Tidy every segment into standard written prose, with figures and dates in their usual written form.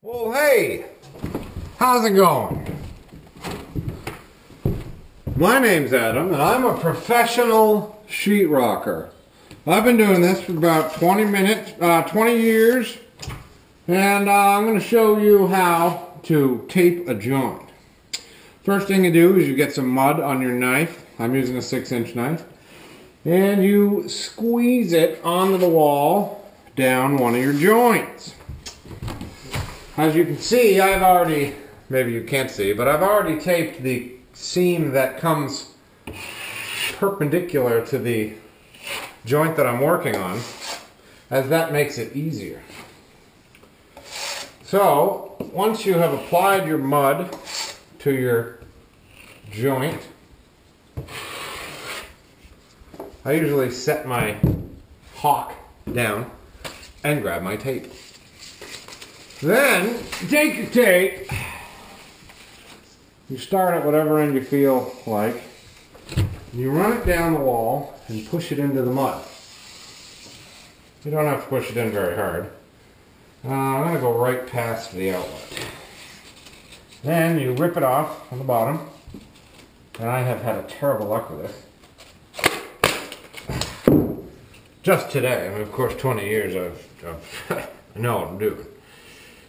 Well, hey, how's it going? My name's Adam, and I'm a professional sheetrocker. I've been doing this for about 20 years, and I'm going to show you how to tape a joint. First thing you do is you get some mud on your knife. I'm using a 6-inch knife, and you squeeze it onto the wall down one of your joints. As you can see, maybe you can't see, but I've already taped the seam that comes perpendicular to the joint that I'm working on, as that makes it easier. So, once you have applied your mud to your joint, I usually set my hawk down and grab my tape. Then, you take your tape, you start at whatever end you feel like, and you run it down the wall and push it into the mud. You don't have to push it in very hard. I'm going to go right past the outlet. Then you rip it off on the bottom, and I have had a terrible luck with this. Just today, I mean, of course 20 years I know what I'm doing.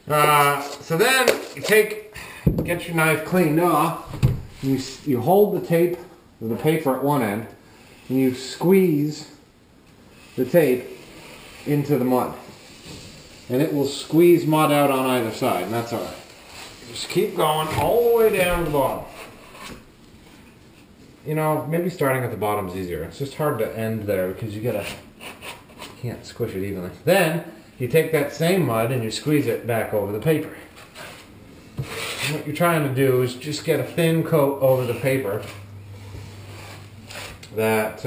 So then you get your knife cleaned off, and you hold the tape, or the paper at one end, and you squeeze the tape into the mud. And it will squeeze mud out on either side, and that's alright. Just keep going all the way down to the bottom. You know, maybe starting at the bottom is easier. It's just hard to end there because you can't squish it evenly. Then you take that same mud and you squeeze it back over the paper. And what you're trying to do is just get a thin coat over the paper that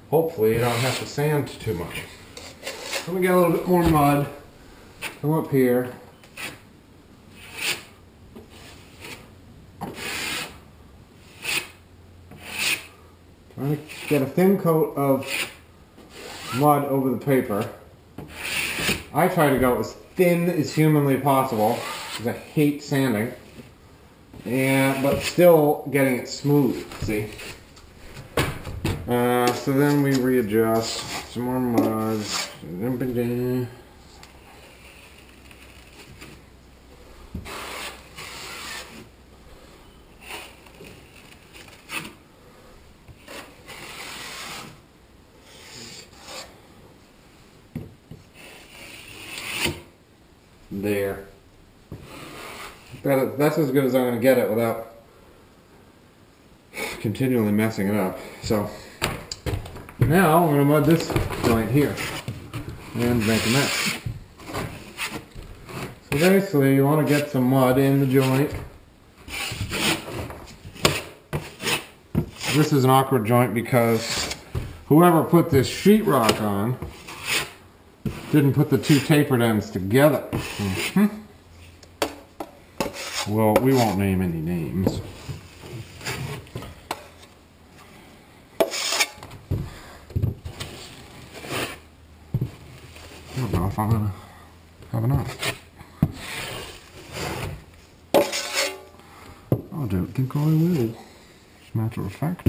hopefully you don't have to sand too much. Let me get a little bit more mud. Come up here. Trying to get a thin coat of mud over the paper. I try to go as thin as humanly possible because I hate sanding, but still getting it smooth, see? So then we readjust, some more mud. There. That's as good as I'm going to get it without continually messing it up. So now I'm going to mud this joint here and make a mess. So basically you want to get some mud in the joint. This is an awkward joint because whoever put this sheetrock on didn't put the two tapered ends together. Well, we won't name any names. I don't know if I'm gonna have enough. I don't think I will. As a matter of fact.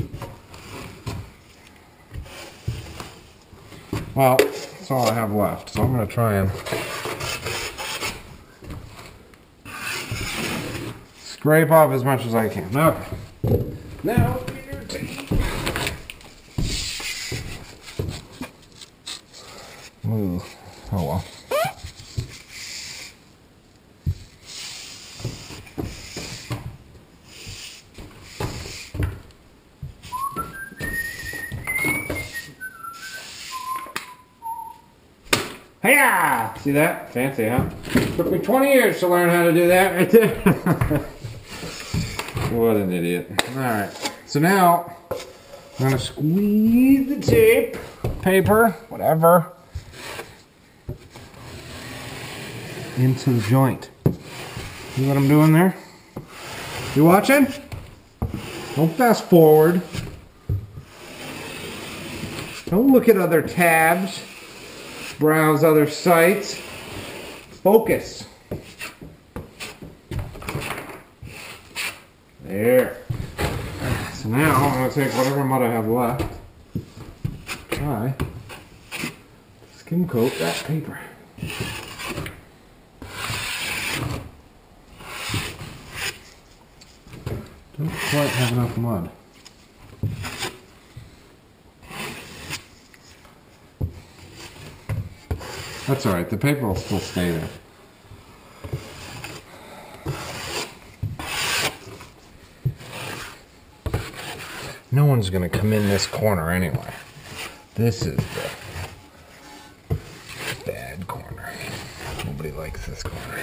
Well, that's all I have left, so I'm going to try and scrape off as much as I can. Okay. Now, your tape. Ooh. Oh well. Hiya! See that? Fancy, huh? Took me 20 years to learn how to do that right there. What an idiot. Alright, so now I'm going to squeeze the tape, paper, whatever, into the joint. See what I'm doing there? You watching? Don't fast forward. Don't look at other tabs. Browse other sites. Focus. There. So now I'm going to take whatever mud I have left, try skim coat that paper. Don't quite have enough mud. That's alright, the paper will still stay there. No one's going to come in this corner anyway. This is the bad corner. Nobody likes this corner.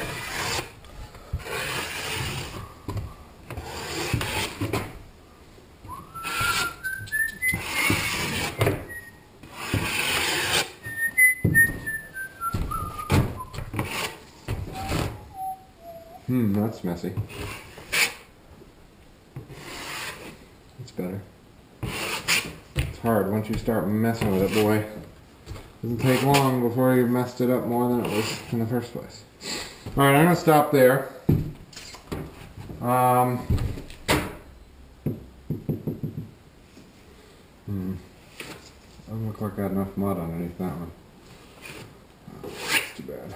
That's messy. That's better. It's hard once you start messing with it, boy. It doesn't take long before you messed it up more than it was in the first place. Alright, I'm going to stop there. Doesn't look like I got enough mud underneath that one. Oh, that's too bad.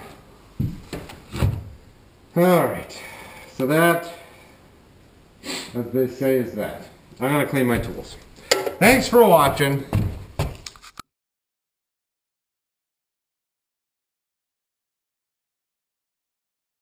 Alright, so that, as they say, is that. I'm going to clean my tools. Thanks for watching.